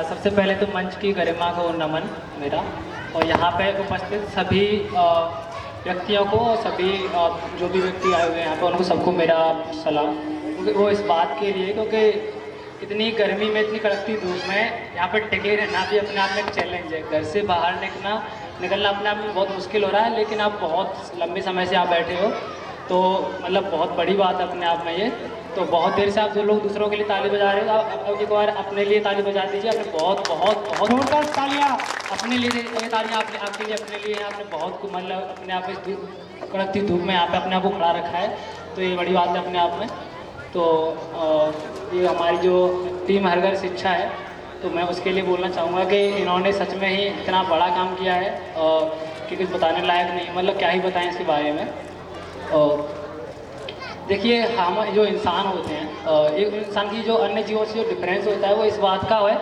सबसे पहले तो मंच की गरिमा को नमन मेरा, और यहाँ पे उपस्थित सभी व्यक्तियों को, सभी जो भी व्यक्ति आए हुए हैं यहाँ पे, उनको सबको मेरा सलाम। क्योंकि वो इस बात के लिए, क्योंकि इतनी गर्मी में, इतनी कड़कती धूप में यहाँ पे टिके रहना भी अपने आप में एक चैलेंज है। घर से बाहर निकलना अपने आप में बहुत मुश्किल हो रहा है, लेकिन आप बहुत लंबे समय से आप बैठे हो, तो मतलब बहुत बड़ी बात है अपने आप में ये। तो बहुत देर से आप जो लोग दूसरों के लिए ताली बजा रहे हो, अब एक बार अपने लिए ताली बजा दीजिए। आपने बहुत बहुत बहुत जोरदार तालियां अपने लिए, ये तालियां आपने आपके लिए, अपने लिए आपने बहुत मतलब अपने आप इस कड़कती धूप में यहाँ पे अपने आप को खड़ा रखा है, तो ये बड़ी बात है अपने आप में। तो ये हमारी जो टीम हर घर शिक्षा है, तो मैं उसके लिए बोलना चाहूँगा कि इन्होंने सच में ही इतना बड़ा काम किया है कि कुछ बताने लायक नहीं, मतलब क्या ही बताएं इसके बारे में। देखिए, हम जो इंसान होते हैं, एक इंसान की जो अन्य जीवों से जो डिफरेंस होता है वो इस बात का है,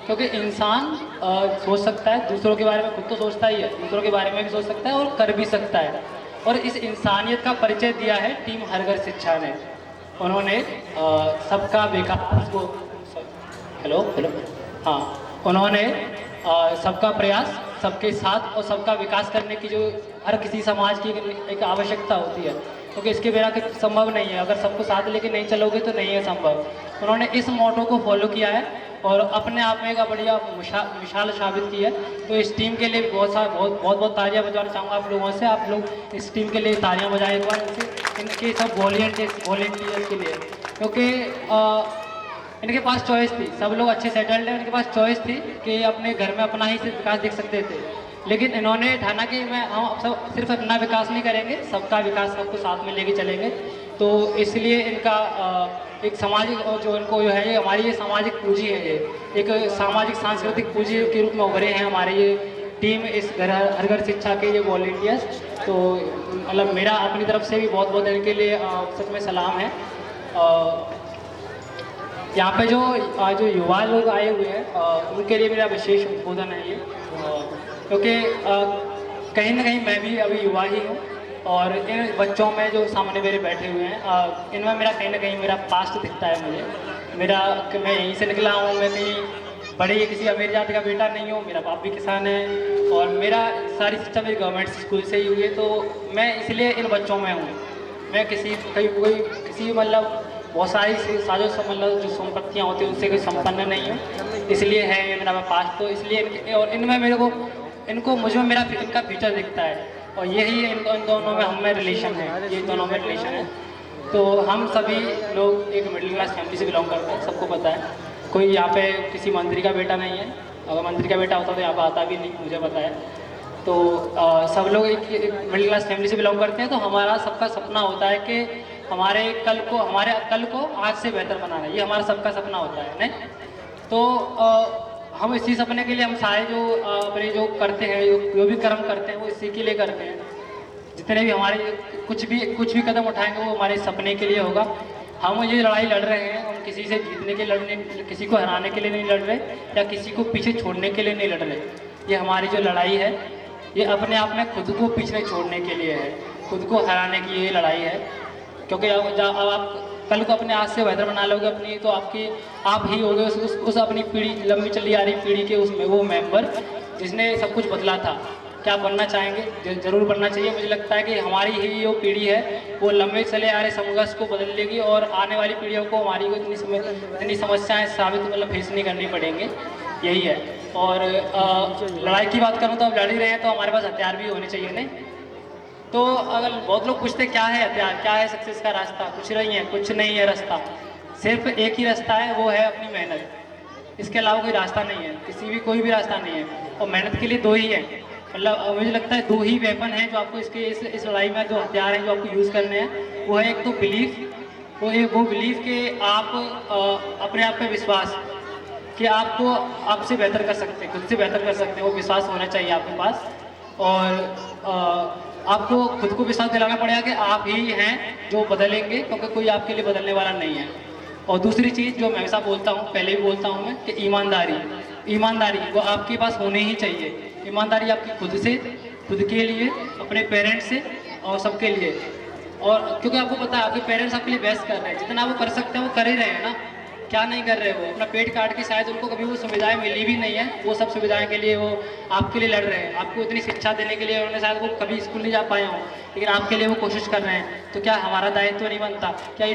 क्योंकि इंसान सोच सकता है, दूसरों के बारे में खुद तो सोचता ही है, दूसरों के बारे में भी सोच सकता है और कर भी सकता है। और इस इंसानियत का परिचय दिया है टीम हर घर शिक्षा ने। उन्होंने सबका विकास को, हेलो हेलो, हाँ, उन्होंने सबका प्रयास, सबके साथ और सबका विकास करने की जो हर किसी समाज की एक आवश्यकता होती है, क्योंकि इसके बिना कुछ संभव नहीं है। अगर सबको साथ लेके नहीं चलोगे तो नहीं है संभव। उन्होंने इस मोटो को फॉलो किया है और अपने आप में एक बढ़िया मिसाल साबित की है। तो इस टीम के लिए बहुत बहुत तालियां बजाना चाहूँगा आप लोगों से। आप लोग इस टीम के लिए तालियां बजाएं एक बार इनके सब वॉलेंटियर्स के लिए, क्योंकि इनके पास चॉइस थी। सब लोग अच्छे सेटल्ड हैं, इनके पास चॉइस थी कि अपने घर में अपना ही सिर्फ विकास देख सकते थे, लेकिन इन्होंने ठाना कि हम सब सिर्फ अपना विकास नहीं करेंगे, सबका विकास सबको साथ में लेके चलेंगे। तो इसलिए इनका एक सामाजिक, और जो इनको जो है, ये हमारी ये सामाजिक पूंजी है, ये एक सामाजिक सांस्कृतिक पूंजी के रूप में उभरे हैं हमारे ये टीम, इस हर घर शिक्षा के ये वॉलेंटियर्स। तो मतलब मेरा अपनी तरफ से भी बहुत बहुत इनके लिए सच में सलाम है। यहाँ पे जो युवा लोग आए हुए हैं, उनके लिए मेरा विशेष उद्बोधन है ये, क्योंकि कहीं ना कहीं मैं भी अभी युवा ही हूँ, और इन बच्चों में जो सामने मेरे बैठे हुए हैं, इनमें मेरा कहीं ना कहीं मेरा पास्ट दिखता है मुझे। मैं यहीं से निकला हूँ, मैं कहीं बड़े किसी अमीर जाति का बेटा नहीं हूँ, मेरा बाप भी किसान है, और मेरा सारी शिक्षा मेरी गवर्नमेंट स्कूल से ही हुई है। तो मैं इसलिए इन बच्चों में हूँ। मैं किसी मतलब बहुत सारी साजो मतलब जो संपत्तियाँ होती हैं उससे कोई संपन्न नहीं हूँ, इसलिए है ये मेरा पास्ट। तो इसलिए और इनमें मेरे को, इनको मुझ में मेरा इनका फ्यूचर दिखता है, और यही इन दोनों में हम में रिलेशन है, ये दोनों में रिलेशन है। तो हम सभी लोग एक मिडिल क्लास फैमिली से बिलोंग करते हैं, सबको पता है। कोई यहाँ पे किसी मंत्री का बेटा नहीं है, अगर मंत्री का बेटा होता तो यहाँ पर आता भी नहीं, मुझे पता है। तो सब लोग एक मिडिल क्लास फैमिली से बिलोंग करते हैं। तो हमारा सबका सपना होता है कि हमारे कल को आज से बेहतर बनाना, ये हमारा सबका सपना होता है नहीं। तो हम इसी सपने के लिए हम सारे जो अपने जो करते हैं, जो भी कर्म करते हैं वो इसी के लिए करते हैं। जितने भी हमारे कुछ भी कदम उठाएंगे वो हमारे सपने के लिए होगा। हम ये लड़ाई लड़ रहे हैं, हम किसी से जीतने के लड़ने, किसी को हराने के लिए नहीं लड़ रहे, या किसी को पीछे छोड़ने के लिए नहीं लड़ रहे। ये हमारी जो लड़ाई है, ये अपने आप में खुद को पीछे छोड़ने के लिए है, खुद को हराने की ये लड़ाई है। क्योंकि अब आप कल को अपने आज से बेहतर बना लोगे अपनी, तो आप ही होगे उस अपनी पीढ़ी, लंबी चली आ रही पीढ़ी के उसमें वो मेंबर जिसने सब कुछ बदला था। क्या बनना चाहेंगे? जरूर बनना चाहिए। मुझे लगता है कि हमारी ही जो पीढ़ी है वो लंबे चले आ रहे संघर्ष को बदल लेगी, और आने वाली पीढ़ियों को हमारी को इतनी समस्याएं साबित मतलब फेस नहीं करनी पड़ेंगे, यही है। और लड़ाई की बात करूँ तो अब लड़ ही रहे हैं, तो हमारे पास हथियार भी होने चाहिए नहीं। तो अगर बहुत लोग पूछते क्या है हथियार, क्या है सक्सेस का रास्ता, कुछ नहीं है रास्ता। सिर्फ एक ही रास्ता है, वो है अपनी मेहनत। इसके अलावा कोई रास्ता नहीं है, कोई भी रास्ता नहीं है। और मेहनत के लिए दो ही है, मतलब मुझे लगता है दो ही वेपन हैं जो आपको इस लड़ाई में, जो हथियार हैं जो आपको यूज़ करने हैं। वो है एक तो बिलीफ, वो बिलीफ कि आप अपने आप पे विश्वास, कि आपको आपसे बेहतर कर सकते हैं, खुद से बेहतर कर सकते हैं, वो विश्वास होना चाहिए आपके पास। और आपको खुद को विश्वास दिलाना पड़ेगा कि आप ही हैं जो बदलेंगे, क्योंकि कोई आपके लिए बदलने वाला नहीं है। और दूसरी चीज़ जो मैं हमेशा बोलता हूँ, पहले भी बोलता हूँ मैं, कि ईमानदारी वो आपके पास होनी ही चाहिए। ईमानदारी आपकी खुद के लिए, अपने पेरेंट्स से और सबके लिए। और क्योंकि आपको पता है आपके पेरेंट्स आपके लिए बेस्ट कर रहे हैं, जितना वो कर सकते हैं वो कर ही रहे हैं ना। क्या नहीं कर रहे हो, अपना पेट काट के, शायद उनको कभी वो सुविधाएं मिली भी नहीं है, वो सब सुविधाएं के लिए वो आपके लिए लड़ रहे हैं, आपको इतनी शिक्षा देने के लिए उन्होंने, शायद वो कभी स्कूल नहीं जा पाए हों, लेकिन आपके लिए वो कोशिश कर रहे हैं। तो क्या हमारा दायित्व तो नहीं बनता? क्या ये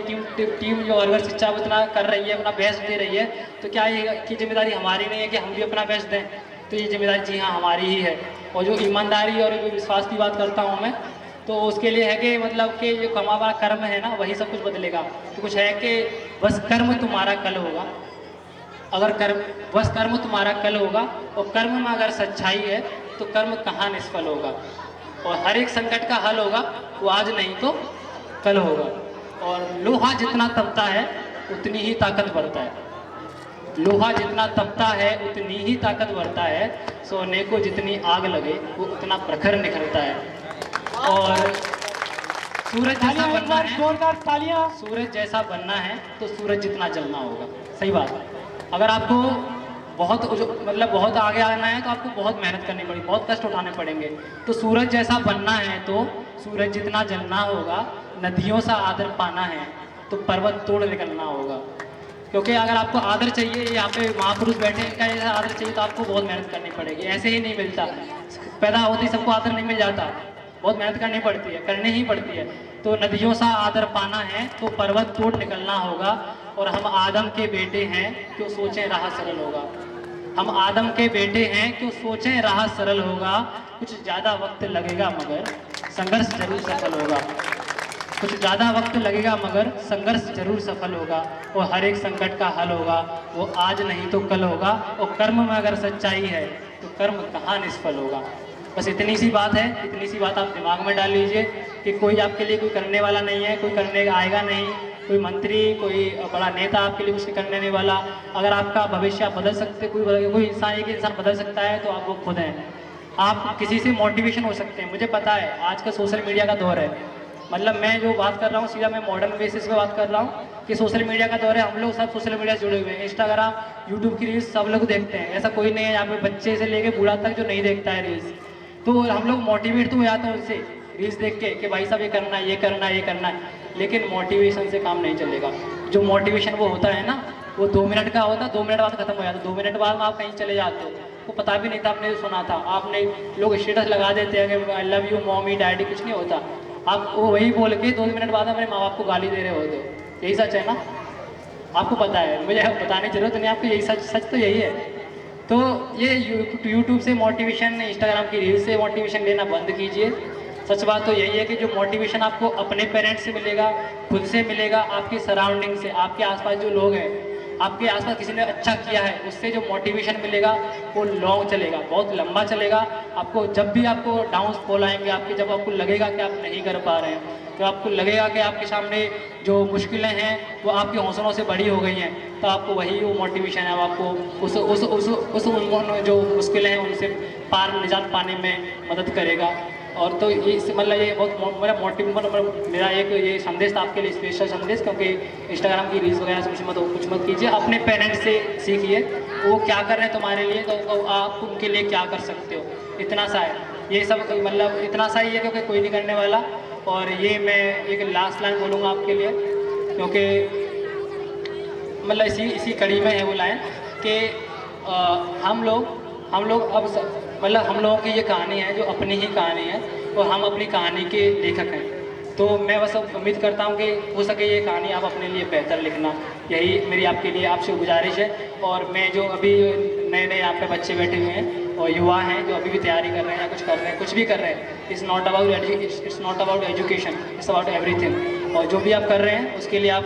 टीम जो अगर शिक्षा उतना कर रही है, अपना बेस्ट दे रही है, तो क्या ये की जिम्मेदारी हमारी नहीं है कि हम भी अपना बेस्ट दें? तो ये जिम्मेदारी जी हाँ हमारी ही है। और जो ईमानदारी और विश्वास की बात करता हूँ मैं, तो उसके लिए है कि मतलब कि जो हमारा कर्म है ना, वही सब कुछ बदलेगा। तो कुछ है कि बस कर्म तुम्हारा कल होगा, अगर कर्म, बस कर्म तुम्हारा कल होगा, और कर्म में अगर सच्चाई है तो कर्म कहाँ निष्फल होगा। और हर एक संकट का हल होगा, वो आज नहीं तो कल होगा। और लोहा जितना तपता है उतनी ही ताकत बढ़ता है, लोहा जितना तपता है उतनी ही ताकत बढ़ता है, सोने को जितनी आग लगे वो उतना प्रखर निखरता है। और सूरज जैसा बनना है, जोरदार तालियां, सूरज जैसा बनना है तो सूरज जितना जलना होगा। सही बात है। अगर आपको बहुत मतलब बहुत आगे आना है तो आपको बहुत मेहनत करनी पड़ेगी, बहुत कष्ट उठाने पड़ेंगे। तो सूरज जैसा बनना है तो सूरज जितना जलना होगा, नदियों सा आदर पाना है तो पर्वत तोड़ निकलना होगा। क्योंकि अगर आपको आदर चाहिए, यहाँ पे महापुरुष बैठे, इनका ऐसा आदर चाहिए तो आपको बहुत मेहनत करनी पड़ेगी, ऐसे ही नहीं मिलता। पैदा होते ही सबको आदर नहीं मिल जाता, बहुत मेहनत करनी पड़ती है, करनी ही पड़ती है। तो नदियों सा आदर पाना है तो पर्वत तोड़ निकलना होगा। और हम आदम के बेटे हैं क्यों सोचें राह सरल होगा, हम आदम के बेटे हैं क्यों सोचें राह सरल होगा। कुछ ज़्यादा वक्त लगेगा मगर संघर्ष जरूर सफल होगा, कुछ ज़्यादा वक्त लगेगा मगर संघर्ष जरूर सफल होगा। और हर एक संकट का हल होगा, वो आज नहीं तो कल होगा। और कर्म में अगर सच्चाई है तो कर्म कहाँ निष्फल होगा। बस इतनी सी बात है, इतनी सी बात आप दिमाग में डाल लीजिए कि कोई आपके लिए कोई करने वाला नहीं है, कोई करने आएगा नहीं, कोई मंत्री, कोई बड़ा नेता आपके लिए कुछ करने नहीं वाला। अगर आपका भविष्य आप बदल सकते, कोई इंसान, एक इंसान बदल सकता है तो आप वो खुद हैं। आप किसी से मोटिवेशन हो सकते हैं। मुझे पता है आज का सोशल मीडिया का दौर है, मतलब मैं जो बात कर रहा हूँ सीधा मैं मॉडर्न बेसिस पे बात कर रहा हूँ कि सोशल मीडिया का दौर है, हम लोग सब सोशल मीडिया से जुड़े हुए हैं। इंस्टाग्राम, यूट्यूब की रील्स सब लोग देखते हैं, ऐसा कोई नहीं है यहाँ पे बच्चे से लेके बूढ़ा तक जो नहीं देखता है रील्स। तो हम लोग मोटिवेट तो हो जाते हैं उनसे रील्स देख के कि भाई साहब ये करना है, ये करना है, ये करना है, लेकिन मोटिवेशन से काम नहीं चलेगा। जो मोटिवेशन वो होता है ना, वो 2 मिनट का होता है, 2 मिनट बाद खत्म हो जाता है, 2 मिनट बाद में आप कहीं चले जाते हो, वो पता भी नहीं था, आपने सुना था, आपने लोग स्टेटस लगा देते हैं कि I love you mommy daddy, कुछ नहीं होता। आप वो वही बोल के 2 मिनट बाद अपने माँ बाप को गाली दे रहे होते हो। यही सच है ना, आपको पता है, मुझे बताने की जरूरत नहीं, आपको यही सच तो यही है। तो ये यूट्यूब से मोटिवेशन, इंस्टाग्राम की रील से मोटिवेशन लेना बंद कीजिए। सच बात तो यही है कि जो मोटिवेशन आपको अपने पेरेंट्स से मिलेगा, खुद से मिलेगा, आपके सराउंडिंग से, आपके आसपास जो लोग हैं, आपके आसपास किसी ने अच्छा किया है, उससे जो मोटिवेशन मिलेगा वो लॉन्ग चलेगा, बहुत लंबा चलेगा। आपको जब भी आपको डाउन फॉल आएंगे, आपके जब आपको लगेगा कि आप नहीं कर पा रहे हैं, तो आपको लगेगा कि आपके सामने जो मुश्किलें हैं वो आपके हौसलों से बड़ी हो गई हैं, तो आपको वही वो मोटिवेशन है, आपको उस जो मुश्किलें हैं उनसे पार निजात पाने में मदद करेगा। और तो ये मतलब ये बहुत मेरा एक ये संदेश था आपके लिए, स्पेशल संदेश, क्योंकि इंस्टाग्राम की रील्स वगैरह से कुछ मत कीजिए, अपने पेरेंट्स से सीखिए वो क्या कर रहे हैं तुम्हारे लिए, तो आप उनके लिए क्या कर सकते हो, इतना सा है। ये सब मतलब इतना सा ही है क्योंकि कोई नहीं करने वाला। और ये मैं एक लास्ट लाइन बोलूँगा आपके लिए, क्योंकि मतलब इसी कड़ी में है वो लाइन कि हम लोग अब मतलब हम लोगों की ये कहानी है जो अपनी ही कहानी है, और हम अपनी कहानी के लेखक हैं। तो मैं बस उम्मीद करता हूँ कि हो सके ये कहानी आप अपने लिए बेहतर लिखना, यही मेरी आपके लिए आपसे गुजारिश है। और मैं जो अभी नए यहाँ पे बच्चे बैठे हुए हैं और युवा हैं जो अभी भी तैयारी कर रहे हैं या कुछ कर रहे हैं, कुछ भी कर रहे हैं, it's not about education, it's about everything. और जो भी आप कर रहे हैं उसके लिए आप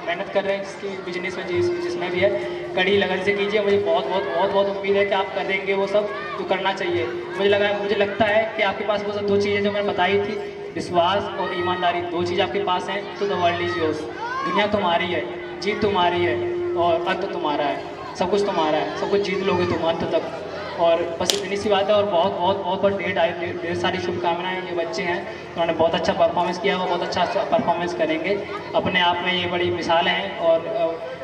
मेहनत कर रहे हैं, जिसकी बिजनेस में जिसमें भी है, कड़ी लगन से कीजिए। मुझे बहुत उम्मीद है कि आप करेंगे वो सब जो करना चाहिए। मुझे लगता है कि आपके पास वो सब 2 चीज़ें जो मैंने बताई थी, विश्वास और ईमानदारी, 2 चीज़ आपके पास हैं तो द वर्ल्ड इज योर्स, दुनिया तुम्हारी है, जीत तुम्हारी है और अंत तुम्हारा है, सब कुछ तुम्हारा है, सब कुछ जीत लोगे तुम अंत तक। और बस इतनी सी बात है। और बहुत ढेर सारी शुभकामनाएं। ये बच्चे हैं, उन्होंने बहुत अच्छा परफॉर्मेंस किया, वो बहुत अच्छा परफॉर्मेंस करेंगे। अपने आप में ये बड़ी मिसाल हैं और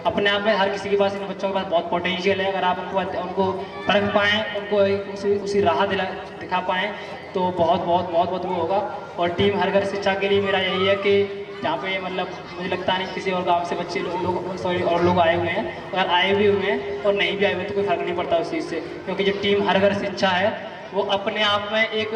अपने आप में हर किसी के पास, इन बच्चों के पास बहुत पोटेंशियल है। अगर आप उनको परख पाएँ, उनको उसी राह दिखा पाएँ तो बहुत वो होगा। और टीम हर घर शिक्षा के लिए मेरा यही है कि जहाँ पे मतलब मुझे लगता नहीं किसी और गांव से बच्चे और लोग आए हुए हैं। अगर आए भी हुए हैं और नहीं भी आए हुए तो कोई फ़र्क नहीं पड़ता उस चीज़ से, क्योंकि जो टीम हर घर शिक्षा है वो अपने आप में एक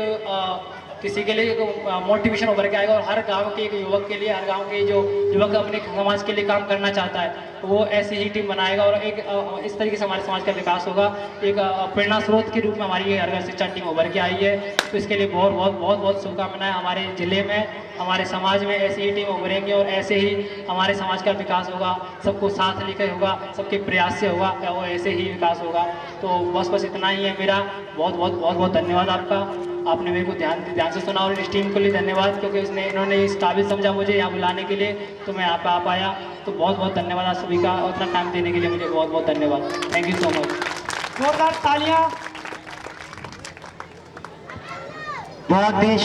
किसी के लिए एक मोटिवेशन उभर के आएगा, और हर गांव के एक युवक के लिए, हर गांव के जो युवक अपने समाज के लिए काम करना चाहता है वो ऐसी ही टीम बनाएगा, और एक इस तरीके से हमारे समाज का विकास होगा। एक प्रेरणा स्रोत के रूप में हमारी ये हर घर शिक्षा टीम उभर के आई है, तो इसके लिए बहुत बहुत बहुत बहुत शुभकामनाएं। हमारे ज़िले में, हमारे समाज में ऐसी ही टीम उभरेंगी और ऐसे ही हमारे समाज का विकास होगा, सबको साथ लेकर होगा, सबके प्रयास से होगा, वो ऐसे ही विकास होगा। तो बस इतना ही है मेरा। बहुत बहुत बहुत बहुत धन्यवाद आपका, आपने मेरे को ध्यान से सुना, और इस टीम को लिए धन्यवाद क्योंकि इन्होंने इस काबिल समझा मुझे यहाँ बुलाने के लिए, तो मैं यहाँ पे आ पाया। तो बहुत बहुत धन्यवाद आप सभी का, और इतना टाइम देने के लिए मुझे बहुत बहुत धन्यवाद। Thank you so much. जोरदार तालियां। बहुत ही